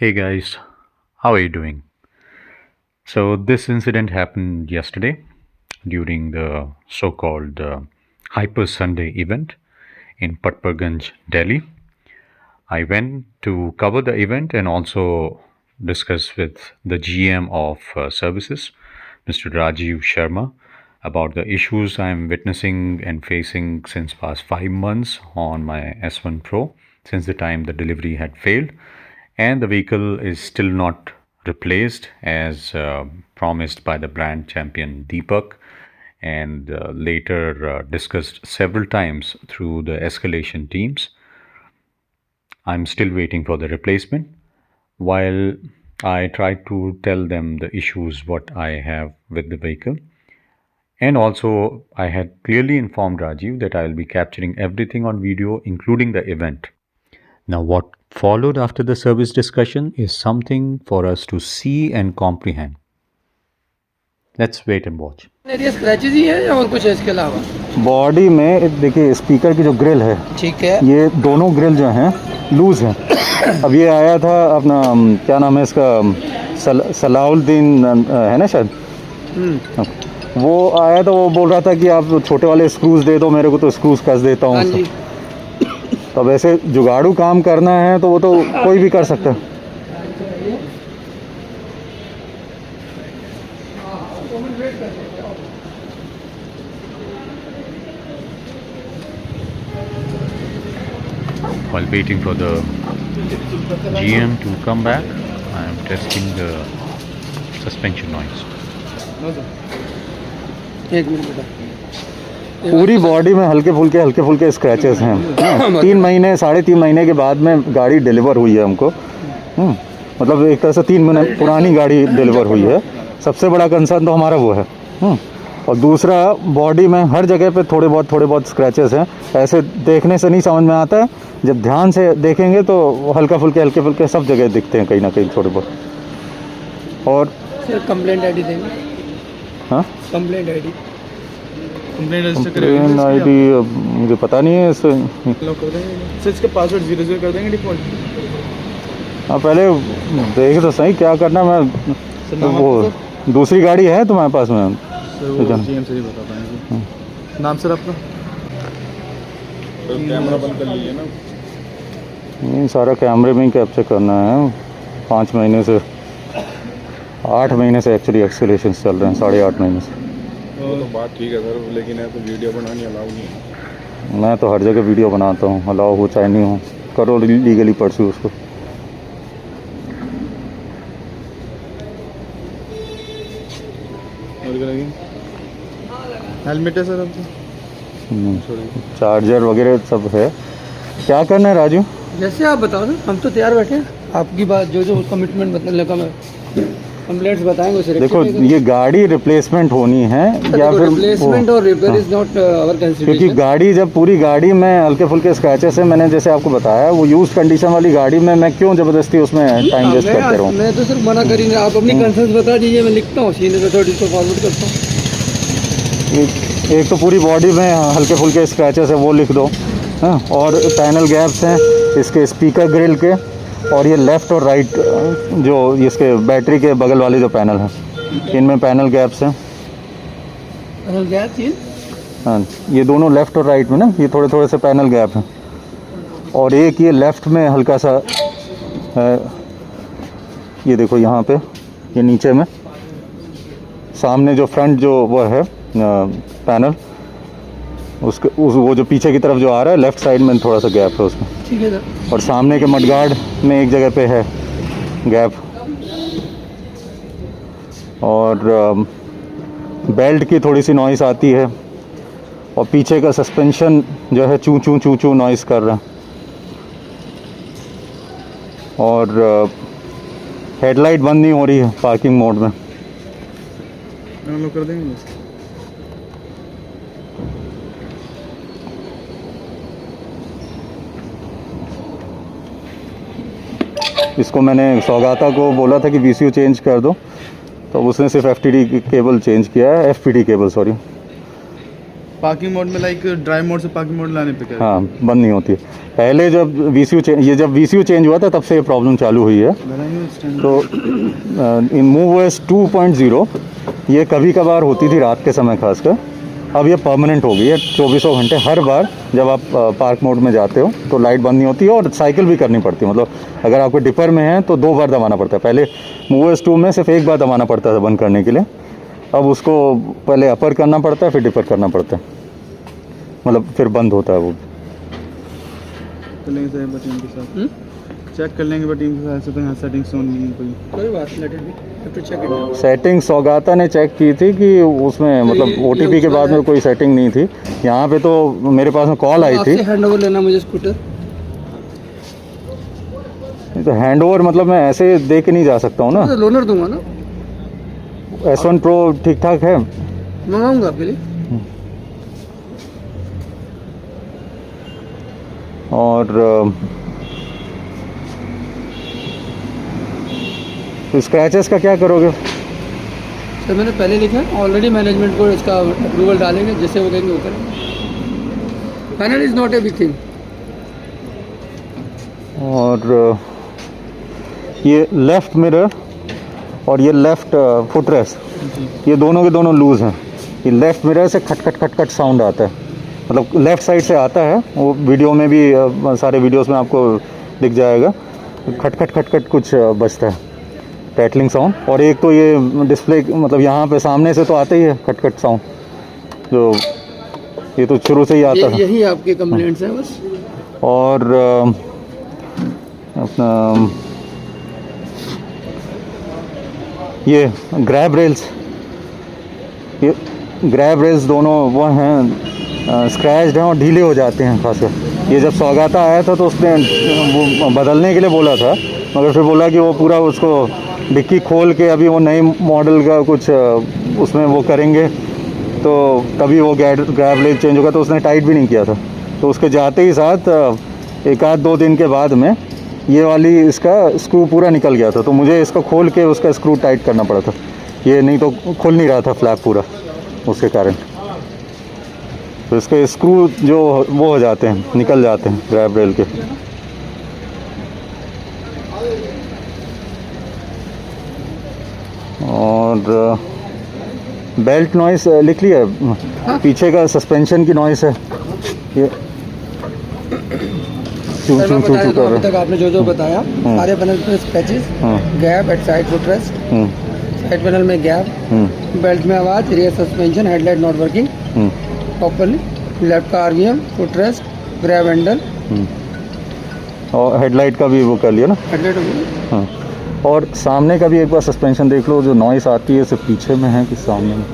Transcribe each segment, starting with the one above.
Hey guys, how are you doing? So, this incident happened yesterday during the so called Hyper Sunday event in Patparganj, Delhi. I went to cover the event and also discuss with the GM of services, Mr. Rajiv Sharma, about the issues I'm witnessing and facing since past 5 months on my S1 Pro, since the time the delivery had failed, and the vehicle is still not replaced as promised by the brand champion Deepak, and later discussed several times through the escalation teams. I'm still waiting for the replacement. While I try to tell them the issues what I have with the vehicle. And also, I had clearly informed Rajiv that I will be capturing everything on video, including the event. Now, what followed after the service discussion is something for us to see and comprehend. Let's wait and watch. Area scratches ही है या और कुछ है इसके अलावा? Body में देखिए स्पीकर की जो ग्रिल है, ठीक है, ये दोनों ग्रिल जो हैं लूज़ हैं। अब ये आया था अपना क्या नाम है इसका, सलाउद्दीन है ना शायद, वो आया तो वो बोल रहा था कि आप छोटे वाले स्क्रूज दे दो मेरे को, तो स्क्रूज कस देता हाँ हूँ। जी। तो वैसे जुगाड़ू काम करना है तो वो तो कोई भी कर सकता है। While waiting for the GM to come back, I am testing the suspension noise. एक मिनट बेटा। पूरी बॉडी में हल्के फुल्के स्क्रैचेस हैं। 3 महीने 3.5 महीने के बाद में गाड़ी डिलीवर हुई है हमको। मतलब एक तरह से 3 महीने पुरानी गाड़ी डिलीवर हुई है। सबसे बड़ा कंसर्न तो हमारा वो है। और दूसरा, बॉडी में हर जगह पे थोड़े बहुत स्क्रैचेस हैं। ऐसे देखने से नहीं समझ में आता है, जब ध्यान से देखेंगे तो हल्के फुल्के सब जगह दिखते हैं कहीं ना कहीं थोड़े बहुत। और सर कंप्लेंट आईडी देंगे? हाँ, कंप्लेंट आईडी कंप्लेन आईडी मुझे पता नहीं है इससे। लॉक कर देंगे सर, इसका पासवर्ड 00 कर देंगे डिफॉल्ट। हाँ, पहले देख तो सही क्या करना। मैं वो दूसरी गाड़ी है तुम्हारे पास में? जीएम से ही बता पाएंगे। नाम सर आपका? कैमरा बंद कर लीजिए ना। नहीं, सारा कैमरे में ही कैप्चर करना है। 5 महीने से 8 महीने से एक्चुअली एक्सलेशन चल रहे हैं, 8.5 महीने से। वो तो बात ठीक है सर, लेकिन है तो वीडियो बनानी अलाउ नहीं है। मैं तो हर जगह वीडियो बनाता हूँ, अलाउ हो चाहे नहीं हो, करो लीगली परस्यू उसको। हेलमेट है सर आपको? चार्जर वगैरह सब है। क्या करना है राजू? जैसे आप बताओ ना, हम तो तैयार बैठे हैं। आपकी बात जो कमिटमेंट बताने का मैं कंप्लेंट्स बताएंगे उसे। देखो, ये गाड़ी रिप्लेसमेंट होनी है या फिर रिप्लेसमेंट और repair is not our consideration. क्योंकि गाड़ी जब पूरी गाड़ी में हल्के फुल्के स्क्रैचेस है, मैंने जैसे आपको बताया, वो यूज कंडीशन वाली गाड़ी में मैं क्यों ज़बरदस्ती उसमें टाइम वेस्ट करते रहूँ? मैं तो सिर्फ मना करेंगे। आप अपनी कंसर्न बता दीजिए, मैं लिखता हूँ, सीनियर अथॉरिटी को फॉरवर्ड करता हूँ। एक तो पूरी बॉडी में हल्के फुल्के स्क्रैचेस है, वो लिख दो। हाँ, और पैनल गैप्स हैं इसके स्पीकर ग्रिल के, और ये लेफ़्ट और राइट जो इसके बैटरी के बगल वाले जो पैनल हैं, इनमें पैनल गैप्स हैं। हाँ, ये दोनों लेफ़्ट और राइट में ना, ये थोड़े से पैनल गैप हैं। और एक ये लेफ़्ट में हल्का सा है, ये देखो यहाँ पे, ये नीचे में सामने जो फ्रंट जो वो है पैनल, वो जो पीछे की तरफ जो आ रहा है लेफ़्ट साइड में थोड़ा सा गैप है उसमें। ठीक है सर। और सामने के मडगार्ड में एक जगह पे है गैप। और बेल्ट की थोड़ी सी नॉइस आती है, और पीछे का सस्पेंशन जो है चू चू नॉइस कर रहा है। और हेडलाइट बंद नहीं हो रही है पार्किंग मोड में। लोग कर देंगे। इसको मैंने सौगाता को बोला था कि VCU चेंज कर दो, तो उसने सिर्फ FTD केबल चेंज किया है, FPD cable sorry. Parking mode में लाइक ड्राइव मोड से पार्किंग मोड लाने पे क्या हाँ, बंद नहीं होती है। पहले जब जब VCU चेंज हुआ था तब से ये प्रॉब्लम चालू हुई है। तो इन MoveOS 2.0 ये कभी कभार होती थी रात के समय खासकर, अब ये परमानेंट हो गई है। 24 घंटे हर बार जब आप पार्क मोड में जाते हो तो लाइट बंद नहीं होती है और साइकिल भी करनी पड़ती है। मतलब अगर आपको डिपर में है तो 2 बार दबाना पड़ता है। पहले MoveOS 2 में सिर्फ 1 बार दबाना पड़ता था बंद करने के लिए, अब उसको पहले अपर करना पड़ता है फिर डिपर करना पड़ता है, मतलब फिर बंद होता है वो। कर लेंगे सर एक बार टीम के साथ, चेक कर लेंगे टीम के साथ। तो यहाँ सेटिंग्स ऑन नहीं है कोई बात नहीं, let it be, have to check it. Setting Saugata ने चेक की थी कि उसमें मतलब OTP के बाद में कोई सेटिंग नहीं थी। यहाँ पे तो मेरे पास में कॉल आई थी। हैंड ओवर लेना मुझे स्कूटर। तो हैंड ओवर मतलब मैं ऐसे दे के नहीं जा सकता हूँ ना। तो लोनर दूंगा ना, S1 Pro ठीक ठाक है, मंगाऊंगा आपके लिए। और स्क्रैचेस का क्या करोगे? सर मैंने पहले लिखा है, ऑलरेडी मैनेजमेंट को इसका अप्रूवल डालेंगे, जैसे वो कहेंगे वो करेंगे। Final is not a big thing. और ये लेफ़्ट मिरर और ये लेफ़्ट फुटरेस्ट, ये दोनों के दोनों लूज़ हैं। ये लेफ़्ट मिरर से खट खट खट खट साउंड आता है, मतलब लेफ़्ट साइड से आता है। वो वीडियो में भी सारे वीडियोस में आपको दिख जाएगा, खट खट खट खट कुछ बजता है, रैटलिंग साउंड। और एक तो ये डिस्प्ले मतलब यहाँ पे सामने से तो आता ही है खट खट साउंड, जो ये तो शुरू से ही आता है। यही आपके कंप्लेंट्स हैं बस। और अपना ये ग्रैब रेल्स दोनों वो हैं स्क्रैच्ड हैं और ढीले हो जाते हैं खासकर। ये जब सौगाता आया था तो उसने वो बदलने के लिए बोला था, मगर फिर बोला कि वो पूरा उसको डिक्की खोल के अभी वो नई मॉडल का कुछ उसमें वो करेंगे तो तभी वो ग्रैब रेल चेंज होगा। तो उसने टाइट भी नहीं किया था, तो उसके जाते ही साथ 1-2 दिन के बाद में ये वाली इसका स्क्रू पूरा निकल गया था। तो मुझे इसको खोल के उसका स्क्रू टाइट करना पड़ा था, ये नहीं तो खुल नहीं रहा था फ्लैप पूरा, उसके कारण। तो इसके स्क्रू जो वो हो जाते हैं, निकल जाते हैं ग्रैब रेल के। और बेल्ट नॉइस लिख लिया, पीछे का सस्पेंशन की नॉइस है ये चू चू चू चू कर अभी तक आपने जो जो बताया सारे पैनल पे scratches, gap at side footrest, side panel में गैप, बेल्ट में आवाज, rear suspension, headlight not working properly, left का RVM, फुटरेस्ट, ग्रैब हैंडल, और हेडलाइट का भी वो कर लिया ना। हेडलाइट। हाँ, और सामने का भी एक बार सस्पेंशन देख लो, जो नॉइस आती है सिर्फ पीछे में है कि सामने में?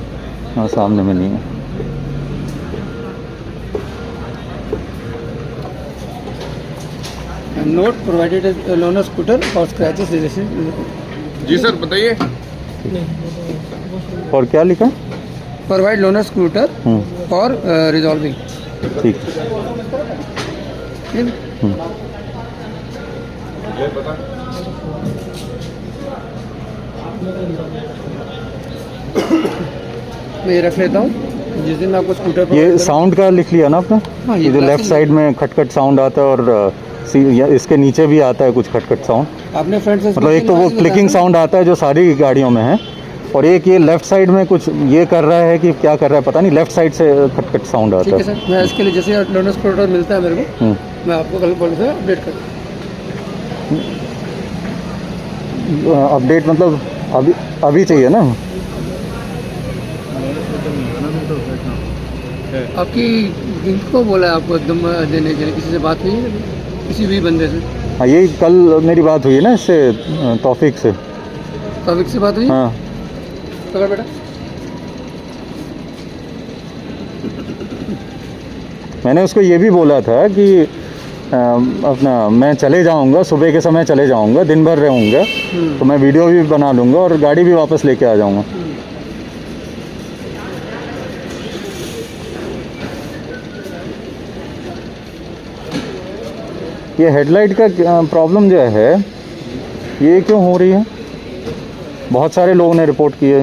हाँ, सामने में नहीं है। नोट प्रोवाइडेड लोनर स्कूटर और स्क्रैचेस जी सर बताइए। और क्या लिखा? प्रोवाइड लोनर स्कूटर और रिजॉल्विंग। ठीक। मैं ये रख लेता हूँ, जिस दिन आपको स्कूटर ये साउंड का लिख लिया ना आपने? हाँ, ये जो लेफ्ट साइड में खटखट साउंड आता है और इसके नीचे भी आता है कुछ खटखट साउंड। आपने फ्रंट से मतलब एक तो वो क्लिकिंग साउंड आता है जो सारी गाड़ियों में है, और एक ये लेफ्ट साइड में कुछ ये कर रहा है कि क्या कर रहा है पता नहीं, लेफ्ट साइड से खटखट साउंड आता ठीक है सर, मैं इसके लिए जैसे लोनर स्कूटर मिलता है मेरे को, मैं आपको कल बोल से अपडेट कर। अपडेट मतलब अभी चाहिए ना? आपकी किनको बोला है आपको एकदम देने के लिए? किसी से बात हुई है किसी भी बंदे से? हाँ, यही कल मेरी बात हुई है ना इससे, तौफीक से। तौफीक से बात हुई? हाँ। पकड़ बेटा। मैंने उसको ये भी बोला था कि अपना मैं चले जाऊंगा, सुबह के समय चले जाऊंगा, दिन भर रहूंगा, तो मैं वीडियो भी बना लूंगा और गाड़ी भी वापस लेके आ जाऊंगा। ये हेडलाइट का प्रॉब्लम जो है ये क्यों हो रही है? बहुत सारे लोगों ने रिपोर्ट किए।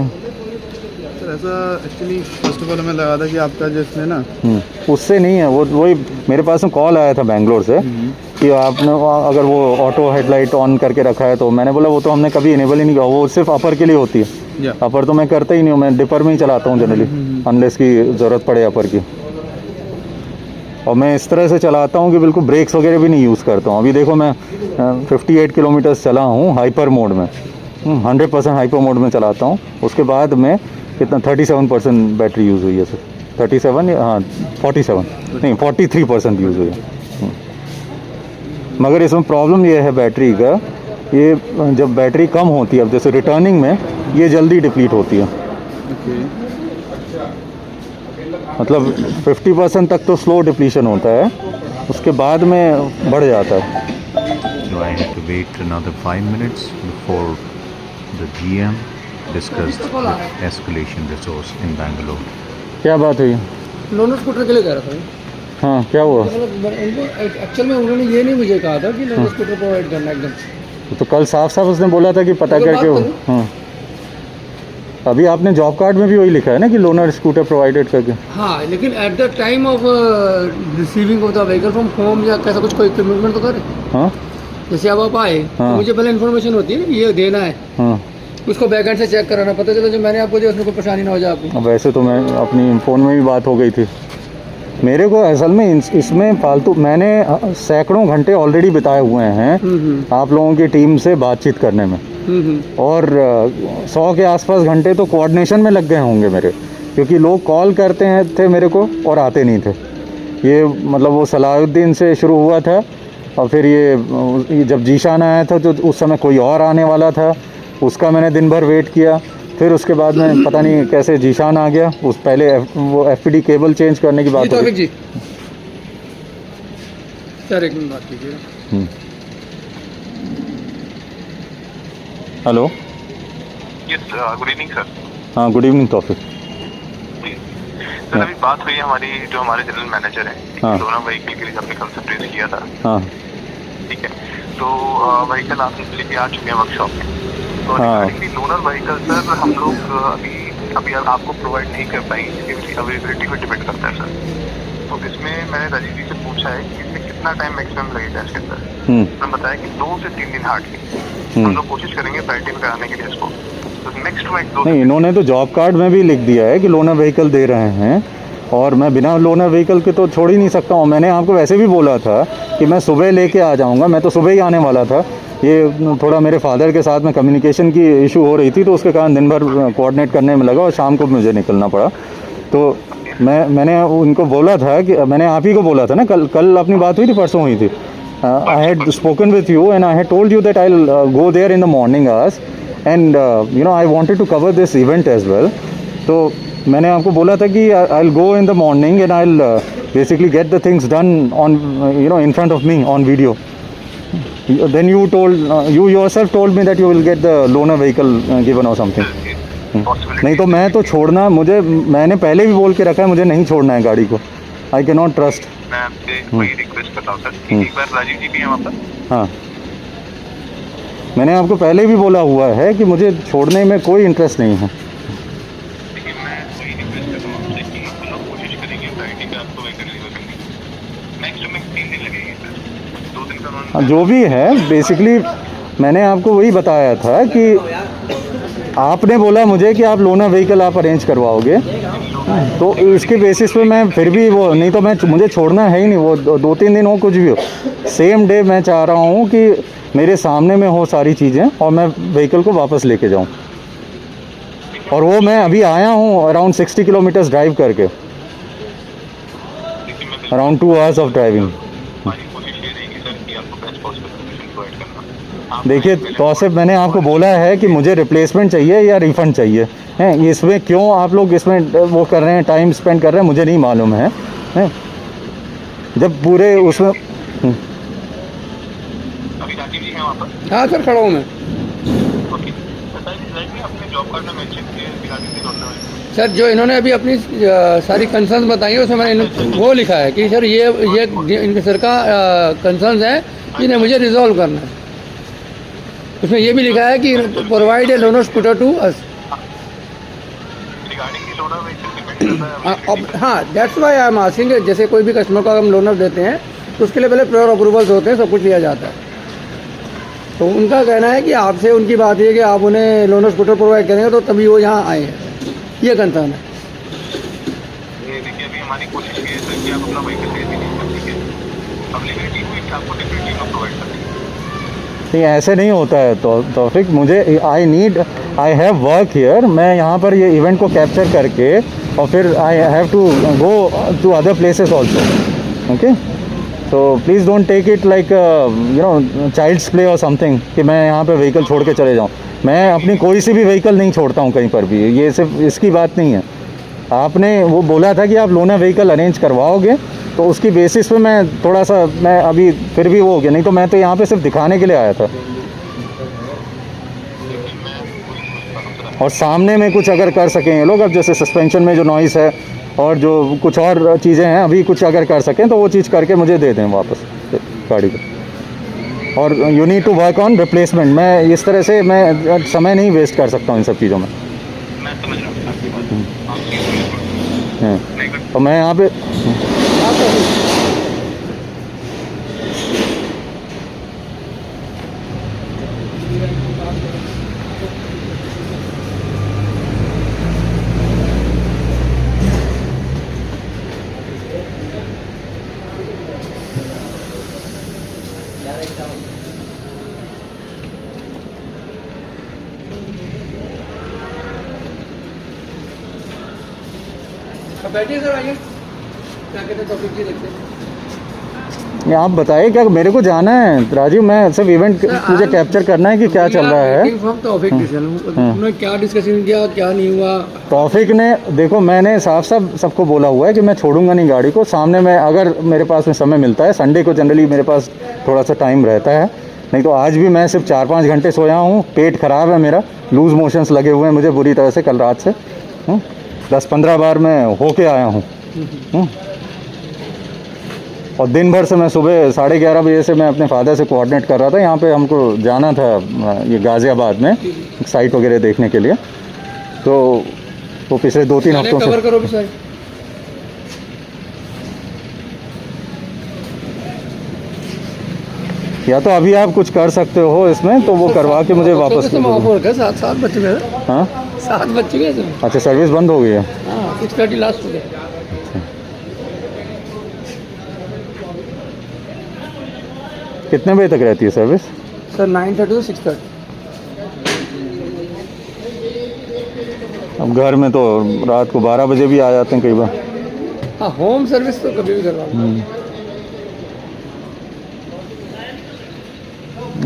ऐसा एक्चुअली फर्स्ट ऑफ ऑल हमें लगा था कि आपका जिसने ना उससे नहीं है, वो वही मेरे पास में कॉल आया था बैंगलोर से कि आपने अगर वो ऑटो हेडलाइट ऑन करके रखा है, तो मैंने बोला वो तो हमने कभी इनेबल ही नहीं किया, वो सिर्फ अपर के लिए होती है। अपर तो मैं करता ही नहीं हूँ, मैं डिपर में ही चलाता हूँ जनरली, अनलेस की ज़रूरत पड़े अपर की। और मैं इस तरह से चलाता हूँ कि बिल्कुल ब्रेक्स वगैरह भी नहीं यूज़ करता हूँ। अभी देखो मैं 58 किलोमीटर्स चला हूँ हाइपर मोड में, 100% हाइपर मोड में चलाता हूँ। उसके बाद में कितना 37% बैटरी यूज़ हुई है सर, 37 हाँ 47 नहीं 43% यूज़ हुई है। मगर इसमें प्रॉब्लम ये है बैटरी का, ये जब बैटरी कम होती है, अब जैसे रिटर्निंग में ये जल्दी डिप्लीट होती है। मतलब 50% तक तो स्लो डिप्लीशन होता है, उसके बाद में बढ़ जाता है। So I had to wait another 5 minutes before the GM discussed with escalation resource in Bangalore. क्या बात हुई? लोनर स्कूटर के लिए कह रहा था। हाँ क्या हुआ? एक्चुअल में उन्होंने ये नहीं मुझे कहा था कि लोनर स्कूटर प्रोवाइड करना एकदम। तो कल साफ साफ उसने बोला था कि पता करके। हाँ अभी आपने जॉब कार्ड में भी वही लिखा है ना कि लोनर स्कूटर प्रोवाइडेड करके। हाँ लेकिन at the time of receiving of the vehicle from home या कैसा कुछ कोई कमिटमेंट तो करे। हाँ जैसे अब आप आए तो मुझे पहले इन्फॉर्मेशन होती है ये देना है, हाँ उसको बैकएंड से चेक कराना, पता चला जो मैंने आपको दिया उसमें कोई परेशानी ना हो जाए आपको। अब वैसे तो मैं अपनी फ़ोन में भी बात हो गई थी मेरे को। असल में इसमें फालतू मैंने सैकड़ों घंटे ऑलरेडी बिताए हुए हैं आप लोगों की टीम से बातचीत करने में, और 100 के आसपास घंटे तो कोऑर्डिनेशन में लग गए होंगे मेरे, क्योंकि लोग कॉल करते हैं थे मेरे को और आते नहीं थे। ये मतलब वो सलाहुद्दीन से शुरू हुआ था, और फिर ये जब जीशान आया था तो उस समय कोई और आने वाला था, उसका मैंने दिन भर वेट किया। फिर उसके बाद में पता नहीं कैसे जीशान आ गया, उस पहले वो FPD केबल चेंज करने की बात हो जी। सर एक मिनट बात कीजिए। Hello good evening sir. हाँ गुड इवनिंग तौफीक। सर अभी बात हुई हमारी जो हमारे जनरल मैनेजर हैं, हाँ। लोनर व्हीकल के लिए हमने कंसेप्ट रेज किया था। हाँ ठीक है, तो व्हीकल आपने लेके आ चुके हैं वर्कशॉप में। तो हाँ। लोनर व्हीकल सर हम लोग अभी आपको प्रोवाइड नहीं कर पाएंगे, इसकी अवेलेबिलिटी पर डिपेंड करता है सर। तो इसमें मैंने राजीव जी से पूछा है कि इसमें कितना टाइम मैक्सिमम लगेगा इसके अंदर। उन्होंने बताया कि 2 से 3 दिन हार्डली हम लोग कोशिश करेंगे प्रायोरिटी में कराने के लिए इसको। तो नेक्स्ट वीक 2 नहीं, इन्होंने तो जॉब कार्ड में भी लिख दिया है कि लोनर व्हीकल दे रहे हैं, और मैं बिना लोनर व्हीकल के तो छोड़ ही नहीं सकता हूँ। मैंने आपको वैसे भी बोला था कि मैं सुबह लेके आ जाऊँगा, मैं तो सुबह ही आने वाला था। ये थोड़ा मेरे फादर के साथ में कम्युनिकेशन की इशू हो रही थी, तो उसके कारण दिन भर कोऑर्डिनेट करने में लगा और शाम को मुझे निकलना पड़ा। तो मैंने उनको बोला था कि मैंने आप ही को बोला था ना, कल अपनी बात हुई थी, परसों हुई थी। I had spoken with you and I had told you that I will go there in the morning hours and you know I wanted to cover this event as well. तो मैंने आपको बोला था कि I will go in the morning and I will basically get the things done on you know in front of me on video. Then you yourself told me that you will get the loaner vehicle given or something. नहीं तो मैं तो छोड़ना, मैंने पहले भी बोल के रखा है, मुझे नहीं छोड़ना है गाड़ी को। I cannot trust. मैं आपसे कोई रिक्वेस्ट करता हूँ सर कि एक बार राजीव जी भी हैं वहाँ पर। हाँ मैंने आपको पहले भी बोला हुआ है कि मुझे छोड़ने में कोई इंटरेस्ट नहीं है। लेकिन मैं वही रिक्वेस्ट करता हूँ आपसे कि हम लोग कोशिश करेंगे प्रायोरिटी पे आपको व्हीकल डिलीवर करने की। नेक्स्ट में 3 दिन लगेंगे सर, 2 दिन का उन्होंने जो भी है बेसिकली मैंने आपको वही बताया था कि आपने बोला मुझे कि आप लोनर व्हीकल आप अरेंज करवाओगे, तो इसके बेसिस पे मैं फिर भी वो नहीं तो मुझे छोड़ना है ही नहीं। वो 2-3 दिन हो कुछ भी हो, सेम डे मैं चाह रहा हूँ कि मेरे सामने में हो सारी चीज़ें और मैं व्हीकल को वापस लेके जाऊँ। और वो मैं अभी आया हूँ अराउंड 60 किलोमीटर्स ड्राइव करके, अराउंड 2 आवर्स ऑफ ड्राइविंग। हमारी कोशिश ये रहेगी सर कि आपको बेस्ट पॉसिबल सोल्यूशन प्रोवाइड करना। देखिए तौसिफ, मैंने आपको बोला है कि मुझे रिप्लेसमेंट चाहिए या रिफ़ंड चाहिए हैं। इसमें क्यों आप लोग इसमें वो कर रहे हैं, टाइम स्पेंड कर रहे हैं, मुझे नहीं मालूम है जब पूरे उसमें अभी राजीव जी हैं वहाँ पर। हाँ सर खड़ा हूँ मैं। ओके सर, आपने जॉब कार्ड में मेंशन किया है राजीव जी लोनर व्हीकल। सर जो इन्होंने अभी अपनी सारी कंसर्न बताई है उसमें मैंने वो लिखा है कि सर ये इनके सर का कंसर्न है, इन्हें मुझे रिजॉल्व करना है। उसमें ये भी लिखा है कि provide a loaner scooter to us. Regarding insure vehicle depend करता है हाँ, that's why I am asking. जैसे कोई भी कस्टमर को हम लोनर देते हैं तो उसके लिए पहले प्योर अप्रूवल्स होते हैं, सब कुछ लिया जाता है। तो उनका कहना है कि आपसे उनकी बात ये है कि आप उन्हें लोनर स्कूटर प्रोवाइड करेंगे तो तभी वो यहाँ आए हैं, ये कंसर्न है। ये देखिए अभी हमारी कोशिश ये है सर कि आप अपना व्हीकल ले दीजिए, ठीक है। अवेलेबिलिटी हुई कि आपको डेफिनेटली हम प्रोवाइड करेंगे। नहीं ऐसे नहीं होता है तो तौफिक, मुझे आई हैव वर्क हियर, मैं यहाँ पर ये इवेंट को कैप्चर करके और फिर I have to go to other places also, okay. तो please don't take it like you know child's play और समथिंग कि मैं यहाँ पे व्हीकल छोड़ के चले जाऊँ। मैं अपनी कोई सी भी व्हीकल नहीं छोड़ता हूँ कहीं पर भी, ये सिर्फ इसकी बात नहीं है। आपने वो बोला था कि आप लोनर व्हीकल अरेंज करवाओगे, तो उसकी बेसिस पे मैं थोड़ा सा मैं अभी फिर भी वो हो गया, नहीं तो मैं तो यहाँ पे सिर्फ दिखाने के लिए आया था। और सामने में कुछ अगर कर सकें ये लोग, अब जैसे सस्पेंशन में जो नॉइस है और जो कुछ और चीज़ें हैं अभी कुछ अगर कर सकें तो वो चीज़ करके मुझे दे दें वापस गाड़ी को। और you need to work on replacement. मैं इस तरह से मैं समय नहीं वेस्ट कर सकता हूँ इन सब चीज़ों में। मैं समझ रहा हूँ आपकी बात। तो मैं यहाँ पे बैठिए सर, आइए। क्या कहते हैं टॉपिक जी, देखते हैं। ये आप बताइए क्या मेरे को जाना है राजीव, मैं सिर्फ इवेंट मुझे कैप्चर करना है कि क्या चल रहा है। उन्होंने क्या डिस्कशन किया, क्या नहीं हुआ? टॉपिक ने देखो, मैंने साफ साफ सबको बोला हुआ है कि मैं छोड़ूंगा नहीं गाड़ी को। सामने में अगर मेरे पास में समय मिलता है, संडे को जनरली मेरे पास थोड़ा सा टाइम रहता है, नहीं तो आज भी मैं सिर्फ 4-5 घंटे सोया हूँ। पेट ख़राब है मेरा, लूज़ मोशंस लगे हुए हैं मुझे बुरी तरह से कल रात से। 10-15 बार मैं होके आया हूँ। और दिन भर से मैं सुबह 11:30 बजे से मैं अपने फादर से कोऑर्डिनेट कर रहा था। यहाँ पे हमको जाना था ये गाज़ियाबाद में साइट वगैरह देखने के लिए, तो वो पिछले 2-3 हफ्तों से कवर करो भी सर। या तो अभी आप कुछ कर सकते हो इसमें, तो वो करवा के मुझे वापस कर दो। 7 बच्चे गए। हाँ 7 बच्चे गए इसमें। अच्छा, सर्विस बंद हो गई है। हाँ, 6:30 लास्ट हो गया। कितने बजे तक रहती है सर्विस? सर 9:30 से 6:30। अब घर में तो रात को 12 बजे भी आ जाते हैं कई बार। हाँ, होम सर्विस तो कभी भी करवा लो।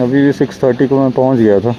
अभी भी 6:30 को मैं पहुंच गया था।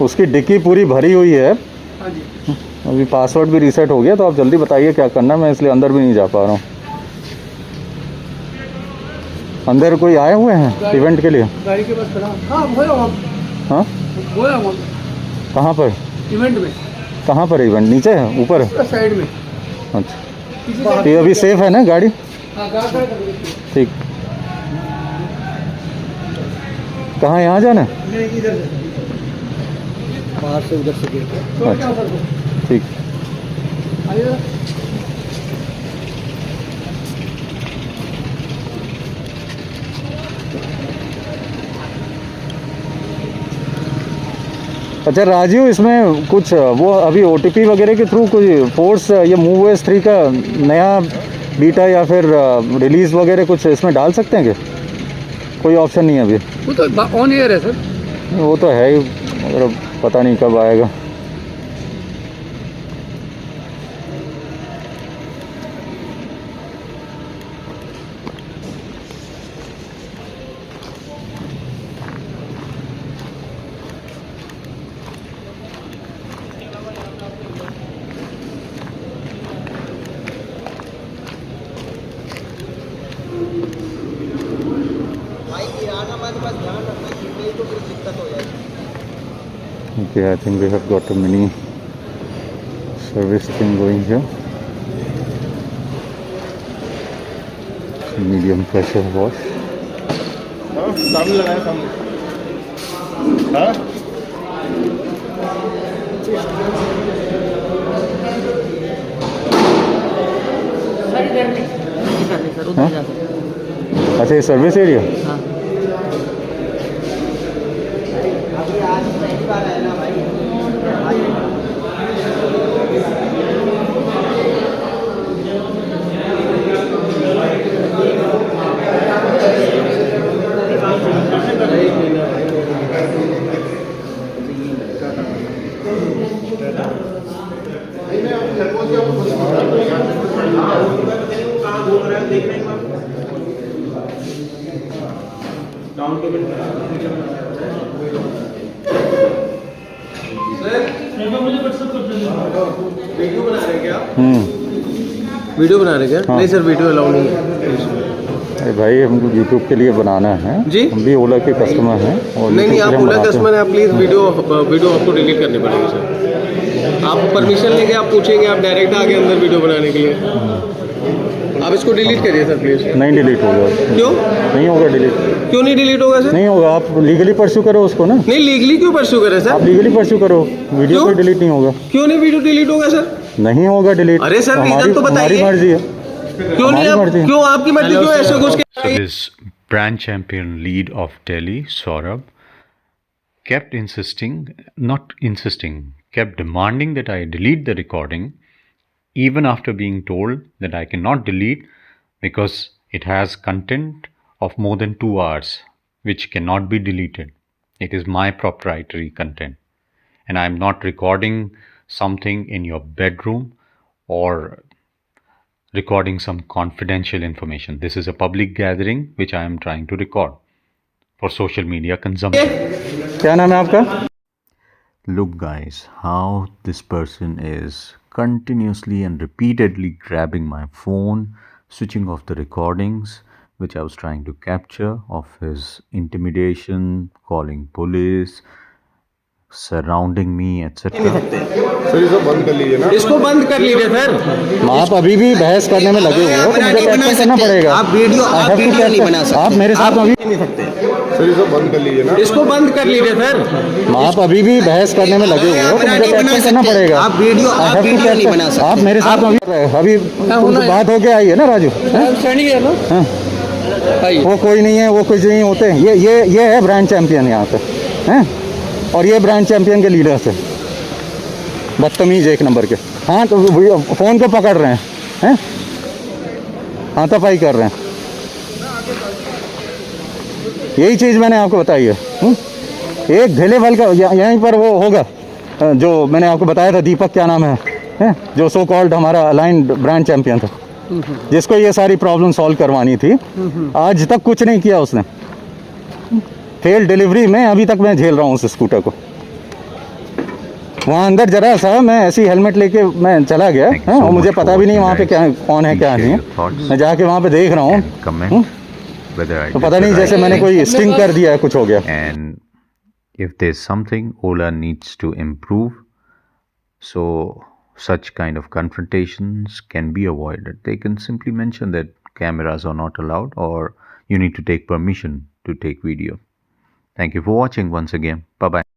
उसकी डिक्की पूरी भरी हुई है। हाँ जी। अभी पासवर्ड भी रीसेट हो गया, तो आप जल्दी बताइए क्या करना है, मैं इसलिए अंदर भी नहीं जा पा रहा हूँ। अंदर कोई आए हुए हैं इवेंट के लिए? गाड़ी के पास खड़ा। हाँ, होया वहाँ। हाँ, होया वहाँ कहाँ पर इवेंट में। कहाँ पर इवेंट? नीचे है, ऊपर है? साइड में। अच्छा, ये अभी सेफ है ना गाड़ी? हाँ, गाड़ी खड़ा कर दीजिए। ठीक। कहाँ, यहाँ जाना है? नहीं, इधर से। बाहर से उधर से गेट। अच्छा, ठीक। आइए। अच्छा राजीव, इसमें कुछ वो अभी OTP वगैरह के थ्रू कुछ फोर्स ये MoveOS 3 का नया बीटा या फिर रिलीज़ वगैरह कुछ इसमें डाल सकते हैं क्या? कोई ऑप्शन नहीं है अभी? वो तो ऑन एयर है सर। वो तो है ही, मगर पता नहीं कब आएगा। Okay, I think we have got a mini service thing going here. Medium pressure wash. सामने लगाया सामने हाँ अच्छा, ये सर्विस एरिया? वीडियो बना रहे क्या? नहीं सर, वीडियो अलाउ नहीं है। अरे भाई, हमको यूट्यूब के लिए बनाना है जी। हम भी ओला के कस्टमर हैं और नहीं YouTube आप के लिए ओला बनाते कस्टमर है, प्लीज़ वीडियो आपको डिलीट करनी पड़ेगी सर। आप परमिशन लेंगे, आप पूछेंगे, आप डायरेक्ट आगे अंदर वीडियो बनाने के लिए। आप इसको डिलीट करिए सर प्लीज़। हैं। नहीं डिलीट होगा। क्यों नहीं होगा डिलीट। क्यों नहीं डिलीट होगा सर? नहीं होगा, आप लीगली परस्यू करो उसको ना। नहीं, लीगली क्यों परस्यू करें सर? आप लीगली परस्यू करो, वीडियो क्यों? पे डिलीट नहीं होगा। क्यों नहीं वीडियो डिलीट होगा सर? नहीं होगा डिलीट। अरे सर, रीजन हमारी तो बताइए। हमारी मर्जी है। क्यों नहीं? हमारी मर्जी। क्यों आपकी मर्जी? क्यों ऐसे घुस के? So this brand champion lead of Delhi, Saurabh, kept kept demanding that I delete the recording, even after being told that I cannot delete because it has content of more than 2 hours, which cannot be deleted. It is my proprietary content, and I am not recording something in your bedroom or recording some confidential information. This is a public gathering which I am trying to record for social media consumption. क्या नाम है आपका? Look guys, how this person is continuously and repeatedly grabbing my phone, switching off the recordings which I was trying to capture of his intimidation, calling police, surrounding me, etc. Sir इसको बंद कर लीजिए ना इसको बंद कर लीजिए sir. आप अभी भी बहस करने में लगे हुए हो तो मुझे कैप्चर करना पड़ेगा। आप वीडियो नहीं बना सकते। आप मेरे साथ अभी नहीं सकते। सर इसको बंद कर लीजिए ना इसको बंद कर लीजिए सर। आप अभी भी बहस करने में लगे हुए हो तो मुझे कैप्चर करना पड़ेगा। आप वीडियो नहीं बना सकते। आप मेरे साथ अभी बात होके आई है ना राजू? हाँ। वो कोई नहीं है, वो कुछ नहीं होते। ये है ब्रांड चैंपियन यहाँ पे हैं, और ये ब्रांड चैंपियन के लीडर से बदतमीज एक नंबर के। हाँ, तो फ़ोन को पकड़ रहे हैं, हाथापाई कर रहे हैं। यही चीज़ मैंने आपको बताई है। एक ढेले वाल का यहीं पर वो होगा जो मैंने आपको बताया था, दीपक क्या नाम है, जो सो कॉल्ड हमारा अलाइंड ब्रांड चैंपियन था, जिसको ये सारी प्रॉब्लम सॉल्व करवानी थी। आज तक कुछ नहीं किया उसने। फेल डिलीवरी में अभी तक मैं झेल रहा हूँ उस स्कूटर को। वहाँ अंदर जरा सा मैं ऐसी हेलमेट लेके मैं चला गया और मुझे पता भी नहीं वहाँ पे क्या कौन है क्या नहीं है। मैं जाके वहाँ पे देख रहा हूँ तो पता नहीं जैसे मैंने कोई स्टिंग कर दिया है, कुछ हो गया। And if there's something Ola needs to improve, so such kind of confrontations can be avoided. They can simply mention that cameras are not allowed or you need to take permission to take video. Thank you for watching once again. Bye-bye.